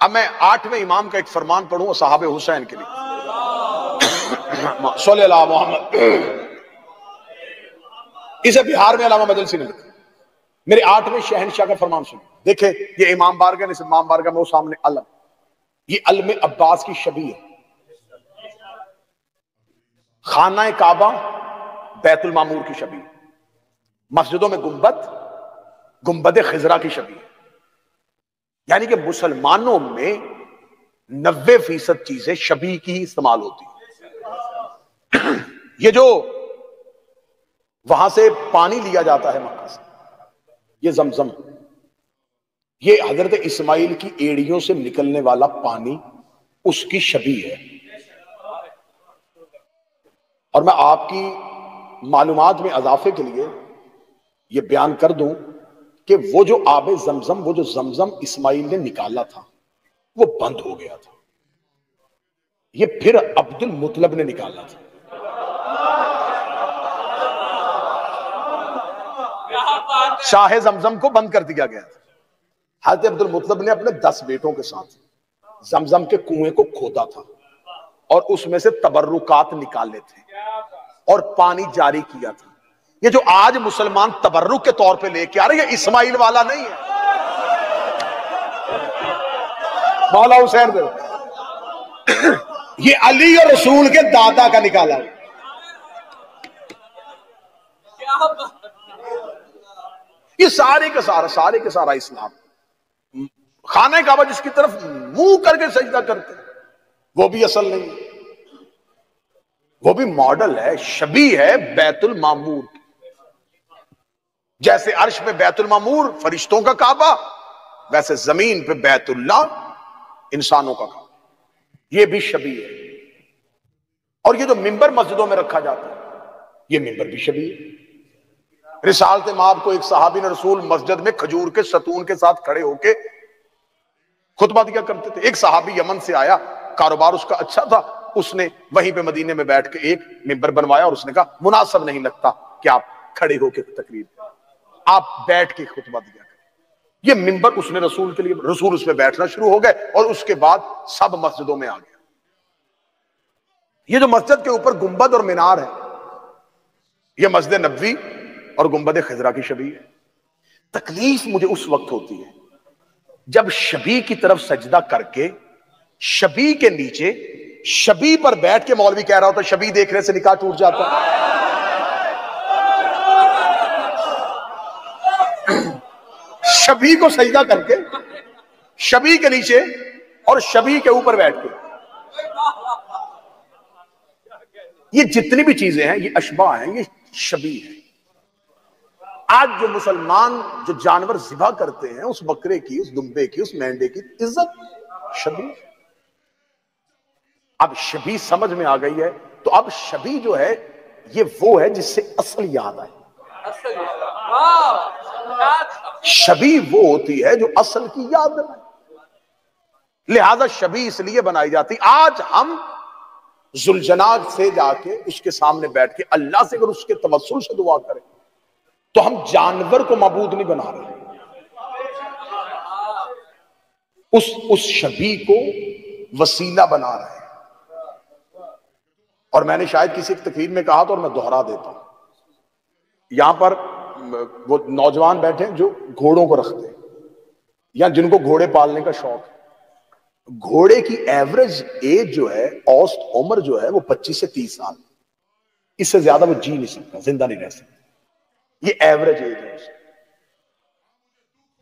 اب میں 8ویں امام کا ایک فرمان پڑھوں صحابہ حسین کے لیے، صلی اللہ محمد. اسے بہار میں علامہ مجلسی نے لکھا. میرے 8ویں شہنشاہ کا فرمان سنو. دیکھیں یہ امام بارگاہ، اس امام بارگاہ میں وہ سامنے علم، یہ علم عباس کی شبیہ ہے. خانہ کعبہ بیت المعمور کی شبیہ، مسجدوں میں گنبد خضرا کی شبیہ. یعنی کہ مسلمانوں میں 90% چیزیں شبیہ کی استعمال ہوتی ہیں. یہ جو وہاں سے پانی لیا جاتا ہے مکہ سے، یہ زمزم، یہ حضرت اسماعیل کی ایڑیوں سے نکلنے والا پانی اس کی شبیہ ہے. اور میں آپ کی معلومات میں اضافے کے لیے یہ بیان کر دوں کہ وہ جو آب زمزم، وہ جو زمزم اسماعیل نے نکالا تھا وہ بند ہو گیا تھا. یہ پھر عبد المطلب نے نکالا تھا. شاہ زمزم کو بند کر دیا گیا تھا. حضرت عبد المطلب نے اپنے 10 بیٹوں کے ساتھ زمزم کے کنویں کو کھودا تھا اور اس میں سے تبرکات نکالے تھے اور پانی جاری کیا تھا. یہ جو آج مسلمان تبرک کے طور پہ لے کے آ رہے یہ اسماعیل والا نہیں ہے. مولا حسین دے یہ علی اور رسول کے دادا کا نکالا ہے. یہ سارے کے سارا اسلام. خانہ کعبہ جس کی طرف منہ کر کے سجدہ کرتے وہ بھی اصل نہیں ہے، وہ بھی ماڈل ہے، شبیہ ہے بیت المعمور. جیسے عرش پہ بیت المعمور فرشتوں کا کعبہ، ویسے زمین پہ بیت اللہ انسانوں کا کعبہ. یہ بھی شبیہ ہے. اور یہ جو منبر مسجدوں میں رکھا جاتا ہے یہ منبر بھی شبیہ ہے. رسالت مآب کو ایک صحابی نے رسول مسجد میں کھجور کے ستون کے ساتھ کھڑے ہو کے خطبہ دیا کرتے تھے. ایک صحابی یمن سے آیا، کاروبار اس کا اچھا تھا، اس نے وہیں پہ مدینے میں بیٹھ کے ایک منبر بنوایا اور اس نے کہا مناسب نہیں لگتا کہ آپ کھڑے ہو کے تقریر کریں، آپ بیٹھ کے خطبہ دیا کریں. یہ منبر اس نے رسول کے لیے، رسول اس میں بیٹھنا شروع ہو گئے اور اس کے بعد سب مسجدوں میں آ گیا. یہ جو مسجد کے اوپر گنبد اور مینار ہے یہ مسجد نبوی اور گنبد خضرا کی شبیہ ہے. تکلیف مجھے اس وقت ہوتی ہے جب شبیہ کی طرف سجدہ کر کے شبیہ کے نیچے شبیہ پر بیٹھ کے مولوی کہہ رہا ہوتا شبیہ دیکھنے سے نکاح ٹوٹ جاتا. شبیہ کو سجدہ کر کے شبیہ کے نیچے اور شبیہ کے اوپر بیٹھ کے. یہ جتنی بھی چیزیں ہیں یہ اشباہ ہیں، یہ شبیہ ہے. آج جو مسلمان جو جانور ذبح کرتے ہیں اس بکرے کی، اس دمبے کی، اس مینڈے کی عزت شبیہ. اب شبیہ سمجھ میں آ گئی ہے تو اب شبیہ جو ہے یہ وہ ہے جس سے اصل یاد آئے. شبیہ وہ ہوتی ہے جو اصل کی یاد آئے، لہذا شبیہ اس لیے بنائی جاتی. آج ہم ذوالجناح سے جا کے اس کے سامنے بیٹھ کے اللہ سے اگر اس کے توسل سے دعا کریں تو ہم جانور کو معبود نہیں بنا رہے، اس شبیہ کو وسیلہ بنا رہے ہیں. اور میں نے شاید کسی تقریر میں کہا تو اور میں دوہرا دیتا ہوں. یہاں پر وہ نوجوان بیٹھے ہیں جو گھوڑوں کو رکھتے ہیں یا جن کو گھوڑے پالنے کا شوق ہے. گھوڑے کی ایوریج ایج جو ہے، اوسط عمر جو ہے وہ 25 سے 30 سال. اس سے زیادہ وہ جی نہیں سکتا، زندہ نہیں رہ سکتا. یہ ایوریج ایج ہے.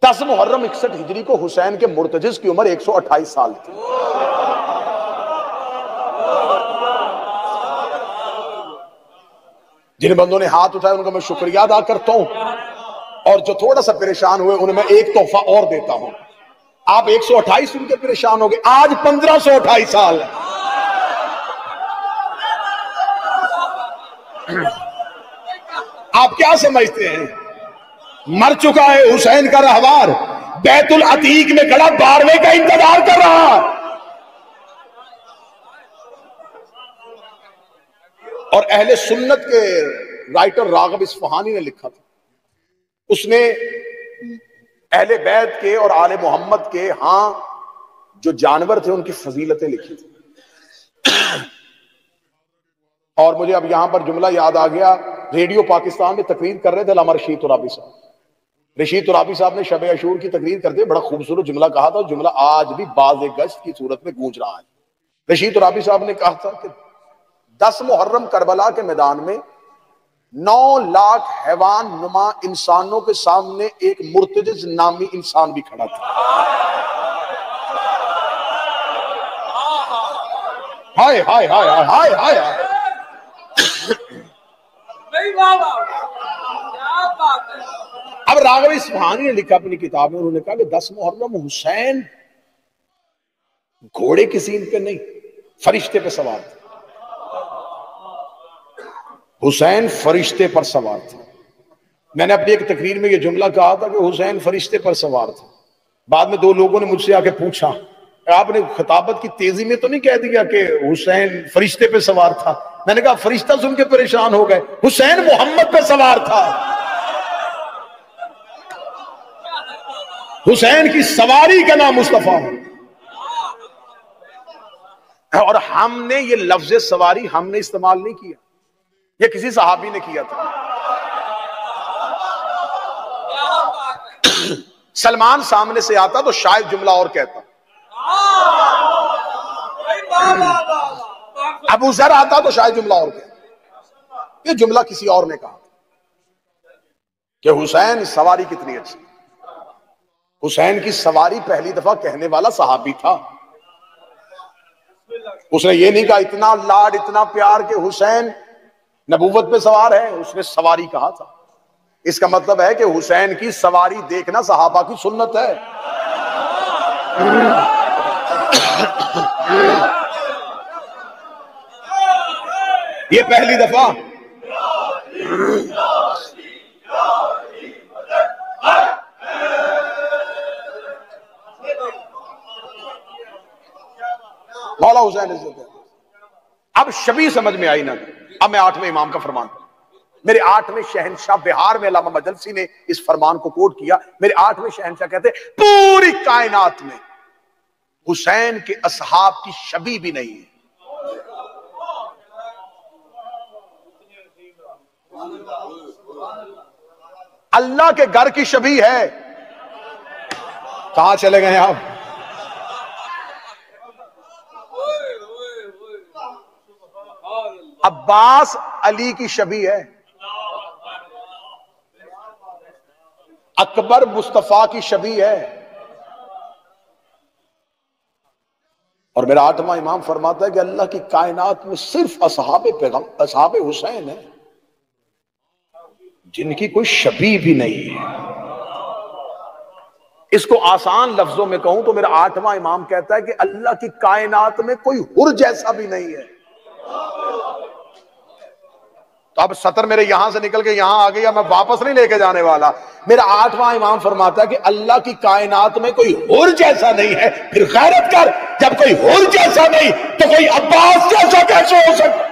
10 محرم 61 ہجری کو حسین کے مرتجز کی عمر 128 سال تھی. جن بندوں نے ہاتھ اٹھائے ان کا میں شکریہ ادا کرتا ہوں، اور جو تھوڑا سا پریشان ہوئے انہیں میں ایک تحفہ اور دیتا ہوں. آپ 128 سن کے پریشان ہو گئے، آج 1528 سال ہے. آپ کیا سمجھتے ہیں؟ مر چکا ہے حسین کا رہوار، بیت العتیق میں کھڑا 12ویں کا انتظار کر رہا. اور اہل سنت کے رائٹر راغب اصفہانی نے لکھا تھا، اس نے اہل بیت کے اور آل محمد کے ہاں جو جانور تھے ان کی فضیلتیں لکھی تھی. اور مجھے اب یہاں پر جملہ یاد آ گیا، ریڈیو پاکستان میں تقریر کر رہے تھے علامہ رشید ترابی صاحب. رشید ترابی صاحب نے شب عاشور کی تقریر کرتے بڑا خوبصورت جملہ کہا تھا، جملہ آج بھی باز گشت کی صورت میں گونج رہا ہے. رشید ترابی صاحب نے کہا تھا کہ 10 محرم کربلا کے میدان میں 9 لاکھ حیوان نما انسانوں کے سامنے ایک مرتجز نامی انسان بھی کھڑا تھا. ہائے ہائے ہائے ہائے ہائے ہائے. اب راغب اصفہانی نے لکھا اپنی کتاب میں، انہوں نے کہا کہ 10 محرم حسین گھوڑے کی سین پہ نہیں، فرشتے پہ سوار تھے. حسین فرشتے پر سوار تھا. میں نے اپنی ایک تقریر میں یہ جملہ کہا تھا کہ حسین فرشتے پر سوار تھا. بعد میں 2 لوگوں نے مجھ سے آ کے پوچھا آپ نے خطابت کی تیزی میں تو نہیں کہہ دیا کہ حسین فرشتے پہ سوار تھا؟ میں نے کہا فرشتہ سن کے پریشان ہو گئے، حسین محمد پہ سوار تھا. حسین کی سواری کا نام مصطفیٰ ہے. اور ہم نے یہ لفظ سواری ہم نے استعمال نہیں کیا، یہ کسی صحابی نے کیا تھا. سلمان سامنے سے آتا تو شاید جملہ اور کہتا، ابو ذر آتا تو شاید جملہ اور کہتا. یہ جملہ کسی اور نے کہا کہ حسین سواری کتنی اچھی. حسین کی سواری پہلی دفعہ کہنے والا صحابی تھا. اس نے یہ نہیں کہا اتنا لاڈ اتنا پیار کہ حسین نبوت پہ سوار ہے، اس نے سواری کہا تھا. اس کا مطلب ہے کہ حسین کی سواری دیکھنا صحابہ کی سنت ہے. یہ پہلی دفعہ مولا حسین عزت ہے. اب شبیہ سمجھ میں آئی نا. اب میں 8ویں امام کا فرمان پڑھوں. میرے 8ویں شہنشاہ، بہار میں علامہ مجلسی نے اس فرمان کو کوٹ کیا. میرے 8ویں شہنشاہ کہتے پوری کائنات میں حسین کے اصحاب کی شبیہ بھی نہیں ہے. اللہ کے گھر کی شبیہ ہے. کہاں چلے گئے آپ؟ عباس علی کی شبیہ ہے، اکبر مصطفیٰ کی شبیہ ہے. اور میرا 8واں امام فرماتا ہے کہ اللہ کی کائنات میں صرف اصحاب حسین ہیں جن کی کوئی شبیہ بھی نہیں ہے. اس کو آسان لفظوں میں کہوں تو میرا 8واں امام کہتا ہے کہ اللہ کی کائنات میں کوئی حر جیسا بھی نہیں ہے. تو اب سطر میرے یہاں سے نکل کے یہاں آ گیا، میں واپس نہیں لے کے جانے والا. میرا 8واں امام فرماتا ہے کہ اللہ کی کائنات میں کوئی حر جیسا نہیں ہے. پھر غیرت کر، جب کوئی حر جیسا نہیں تو کوئی عباس جیسا کیسے ہو سکتا؟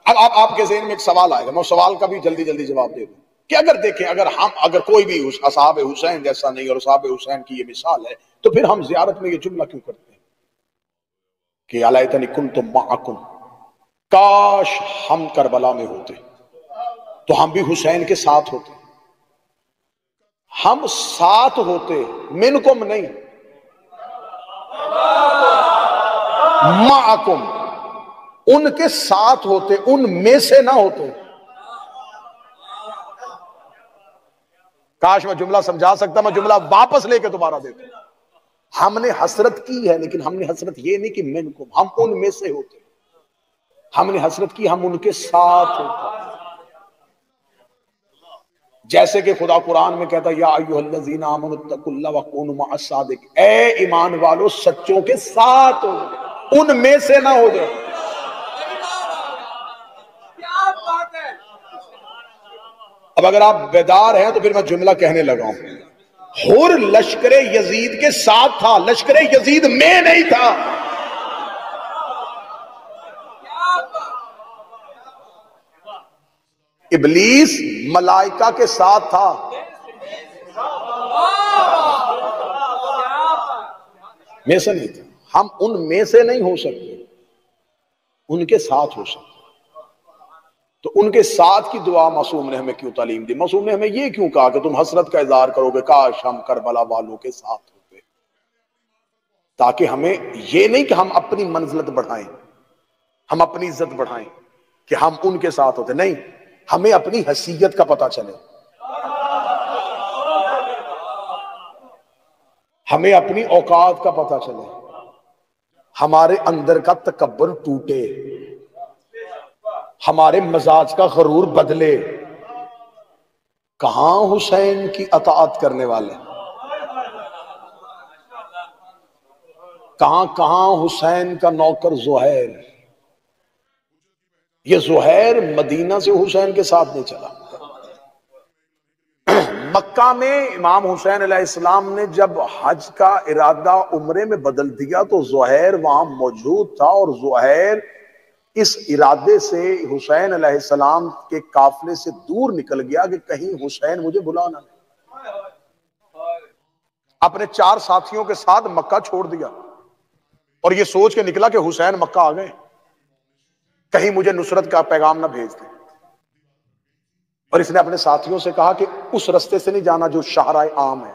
اب آپ کے ذہن میں ایک سوال آئے گا، میں سوال کا بھی جلدی جلدی جواب دے دوں کہ اگر دیکھیں اگر کوئی بھی اصحاب حسین جیسا نہیں اور اصحاب حسین کی یہ مثال ہے تو پھر ہم زیارت میں یہ جملہ کیوں کرتے ہیں کہ الیتنی کنت معکم، کاش ہم کربلا میں ہوتے تو ہم بھی حسین کے ساتھ ہوتے. ہم ساتھ ہوتے، منکم نہیں، معکم، ان کے ساتھ ہوتے، ان میں سے نہ ہوتے. کاش میں جملہ سمجھا سکتا، میں جملہ واپس لے کے دوبارہ دیتا. ہم نے حسرت کی ہے لیکن ہم نے حسرت یہ نہیں کہ منکم، ہم ان میں سے ہوتے. ہم نے حسرت کی ہم ان کے ساتھ ہوتے. جیسے کہ خدا قرآن میں کہتا یا ایھا الذین آمنوا اتقوا اللہ وکونوا مع الصادقین، اے ایمان والو سچوں کے ساتھ ہو، ان میں سے نہ ہو جائے. اب اگر آپ بیدار ہیں تو پھر میں جملہ کہنے لگا ہوں. حر لشکر یزید کے ساتھ تھا، لشکر یزید میں نہیں تھا. ابلیس ملائکہ کے ساتھ تھا، میں سے نہیں تھا. ہم ان میں سے نہیں ہو سکتے، ان کے ساتھ ہو سکتے. تو ان کے ساتھ کی دعا معصوم نے ہمیں کیوں تعلیم دی؟ معصوم نے ہمیں یہ کیوں کہا کہ تم حسرت کا اظہار کرو گے کاش ہم کربلا والوں کے ساتھ ہوتے؟ تاکہ ہمیں یہ نہیں کہ ہم اپنی منزلت بڑھائیں، ہم اپنی عزت بڑھائیں کہ ہم ان کے ساتھ ہوتے، نہیں، ہمیں اپنی حیثیت کا پتہ چلے، ہمیں اپنی اوقات کا پتہ چلے، ہمارے اندر کا تکبر ٹوٹے، ہمارے مزاج کا غرور بدلے. کہاں حسین کی اطاعت کرنے والے، کہاں کہاں حسین کا نوکر زہیر. یہ زہیر مدینہ سے حسین کے ساتھ نہیں چلا. مکہ میں امام حسین علیہ السلام نے جب حج کا ارادہ عمرے میں بدل دیا تو زہیر وہاں موجود تھا، اور زہیر اس ارادے سے حسین علیہ السلام کے قافلے سے دور نکل گیا کہ کہیں حسین مجھے بلانا نہیں. اپنے 4 ساتھیوں کے ساتھ مکہ چھوڑ دیا اور یہ سوچ کے نکلا کہ حسین مکہ آ گئے، کہیں مجھے نصرت کا پیغام نہ بھیج دیں. اور اس نے اپنے ساتھیوں سے کہا کہ اس رستے سے نہیں جانا جو شاہراہ عام ہے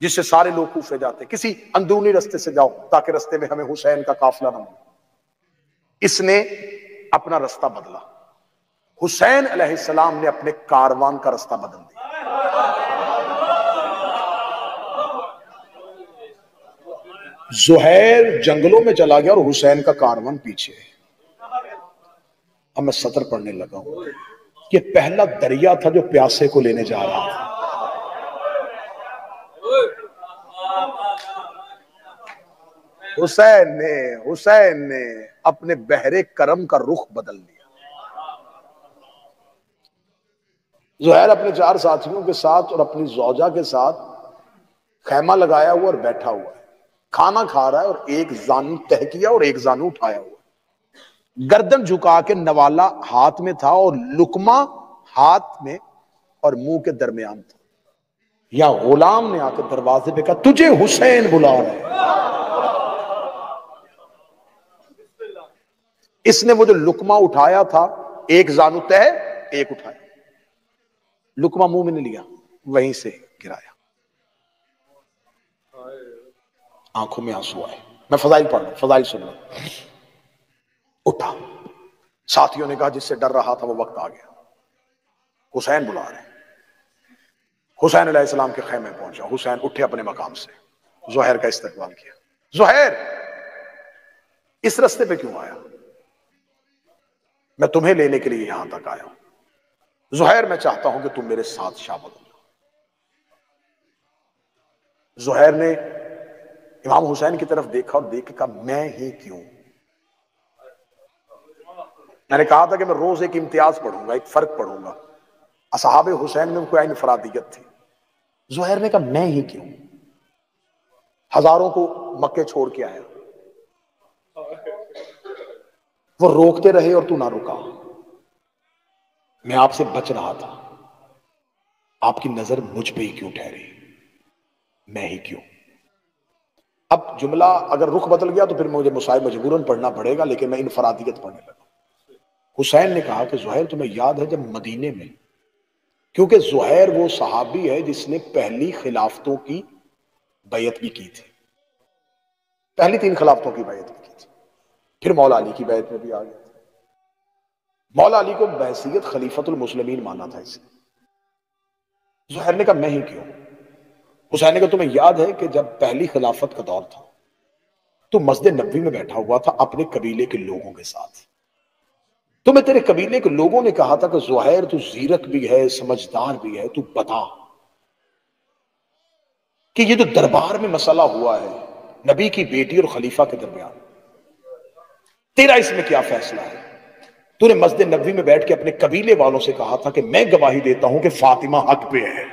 جس سے سارے لوگ کوفے جاتے، کسی اندرونی رستے سے جاؤ تاکہ رستے میں ہمیں حسین کا قافلہ نہ ملے. اس نے اپنا رستہ بدلا، حسین علیہ السلام نے اپنے کاروان کا رستہ بدل دیا. زہیر جنگلوں میں چلا گیا اور حسین کا کاروان پیچھے. اب میں سطر پڑھنے لگا ہوں. یہ پہلا دریا تھا جو پیاسے کو لینے جا رہا تھا. حسین نے اپنے بحر کرم کا رخ بدل دیا. زہیر اپنے 4 ساتھیوں کے ساتھ اور اپنی زوجہ کے ساتھ خیمہ لگایا ہوا اور بیٹھا ہوا ہے، کھانا کھا رہا ہے، اور ایک زانو تہ کیا اور ایک زانو اٹھایا ہوا، گردن جھکا کے نوالا ہاتھ میں تھا اور لقمہ ہاتھ میں اور منہ کے درمیان تھا. یا غلام نے آ کے دروازے پہ کہا تجھے حسین بلا رہے ہیں. اس نے وہ جو لقمہ اٹھایا تھا، ایک زانو تہ ایک اٹھایا، لقمہ منہ میں نہیں لیا، وہیں سے گرایا. آنکھوں میں آنسو آئے. میں فضائل پڑھ رہا ہوں، فضائل سن لو. اٹھا، ساتھیوں نے کہا جس سے ڈر رہا تھا وہ وقت آ گیا، حسین بلا رہے ہیں. حسین علیہ السلام کے خیمے پہنچا. حسین اٹھے اپنے مقام سے، زہیر کا استقبال کیا. زہیر اس رستے پہ کیوں آیا؟ میں تمہیں لینے کے لیے یہاں تک آیا ہوں. زہیر میں چاہتا ہوں کہ تم میرے ساتھ شامل ہو. زہیر نے امام حسین کی طرف دیکھا اور دیکھ کے کہا میں ہی کیوں؟ میں نے کہا تھا کہ میں روز ایک امتیاز پڑھوں گا، ایک فرق پڑھوں گا. اصحاب حسین میں کوئی انفرادیت تھی. زہیر نے کہا میں ہی کیوں؟ ہزاروں کو مکے چھوڑ کے آیا، وہ روکتے رہے اور تو نہ رکا. میں آپ سے بچ رہا تھا، آپ کی نظر مجھ پہ ہی کیوں ٹھہری؟ میں ہی کیوں؟ اب جملہ اگر رخ بدل گیا تو پھر مجھے مصائب مجبوراً پڑھنا پڑے گا، لیکن میں انفرادیت پڑھنے لگا. حسین نے کہا کہ زہیر تمہیں یاد ہے جب مدینے میں، کیونکہ زہیر وہ صحابی ہے جس نے پہلی خلافتوں کی بیعت بھی کی تھی، پہلی 3 خلافتوں کی بیعت بھی کی تھی، پھر مولا علی کی بیعت میں بھی آ گیا تھا. مولا علی کو بحیثیت خلیفۃ المسلمین مانا تھا اسے. زہیر نے کہا میں ہی کیوں؟ حسین نے کہا تمہیں یاد ہے کہ جب پہلی خلافت کا دور تھا تو مسجد نبوی میں بیٹھا ہوا تھا اپنے قبیلے کے لوگوں کے ساتھ. تمہیں تیرے قبیلے کے لوگوں نے کہا تھا کہ زہیر تو زیرک بھی ہے، سمجھدار بھی ہے، تو بتا کہ یہ جو دربار میں مسئلہ ہوا ہے نبی کی بیٹی اور خلیفہ کے درمیان، تیرا اس میں کیا فیصلہ ہے؟ تو نے مسجد نبوی میں بیٹھ کے اپنے قبیلے والوں سے کہا تھا کہ میں گواہی دیتا ہوں کہ فاطمہ حق پہ ہے.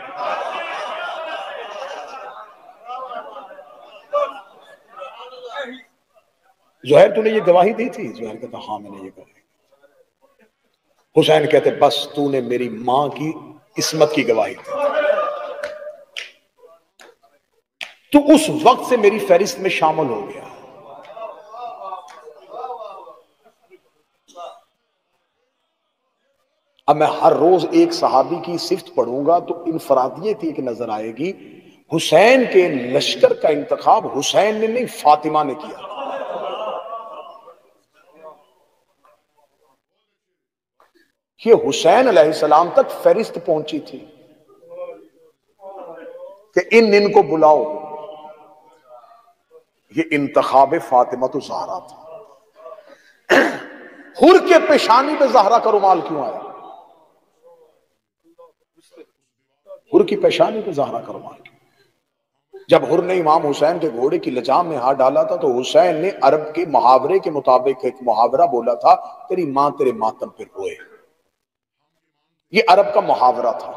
زہیر تو نے یہ گواہی دی تھی؟ زہیر کہتا ہاں میں نے یہ گواہی. حسین کہتے بس تو نے میری ماں کی عصمت کی گواہی دی، تو اس وقت سے میری فہرست میں شامل ہو گیا۔ اب میں ہر روز ایک صحابی کی صفت پڑھوں گا تو انفرادیت ایک نظر آئے گی۔ حسین کے لشکر کا انتخاب حسین نے نہیں، فاطمہ نے کیا۔ یہ حسین علیہ السلام تک فہرست پہنچی تھی کہ ان کو بلاؤ۔ یہ انتخاب فاطمہ تو زہرا تھا۔ حر کے پیشانی پہ زہرا کا رومال کیوں آیا؟ حر کی پیشانی پہ زہرا کا رومال کیوں؟ جب حر نے امام حسین کے گھوڑے کی لجام میں ہاتھ ڈالا تھا تو حسین نے عرب کے محاورے کے مطابق ایک محاورہ بولا تھا، تیری ماں تیرے ماتم پہ روئے۔ یہ عرب کا محاورہ تھا۔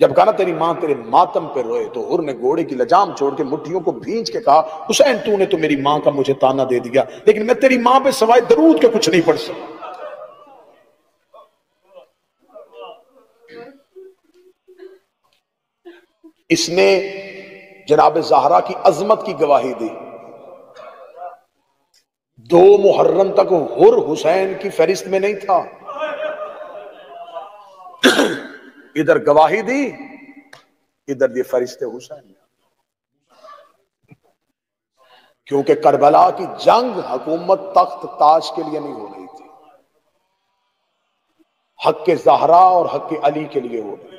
جب کہا نا تیری ماں تیرے ماتم پہ روئے، تو حر نے گھوڑے کی لجام چھوڑ کے مٹھیوں کو بھینچ کے کہا، حسین تو نے تو میری ماں کا مجھے تانا دے دیا، لیکن میں تیری ماں پہ سوائے درود کے کچھ نہیں پڑھ سکتا۔ اس نے جناب زہرا کی عظمت کی گواہی دی۔ 2 محرم تک حر حسین کی فہرست میں نہیں تھا، ادھر گواہی دی، ادھر یہ فہرست حسین میں، کیونکہ کربلا کی جنگ حکومت تخت تاج کے لیے نہیں ہو رہی تھی، حق زہرا اور حق علی کے لیے ہو رہی تھی۔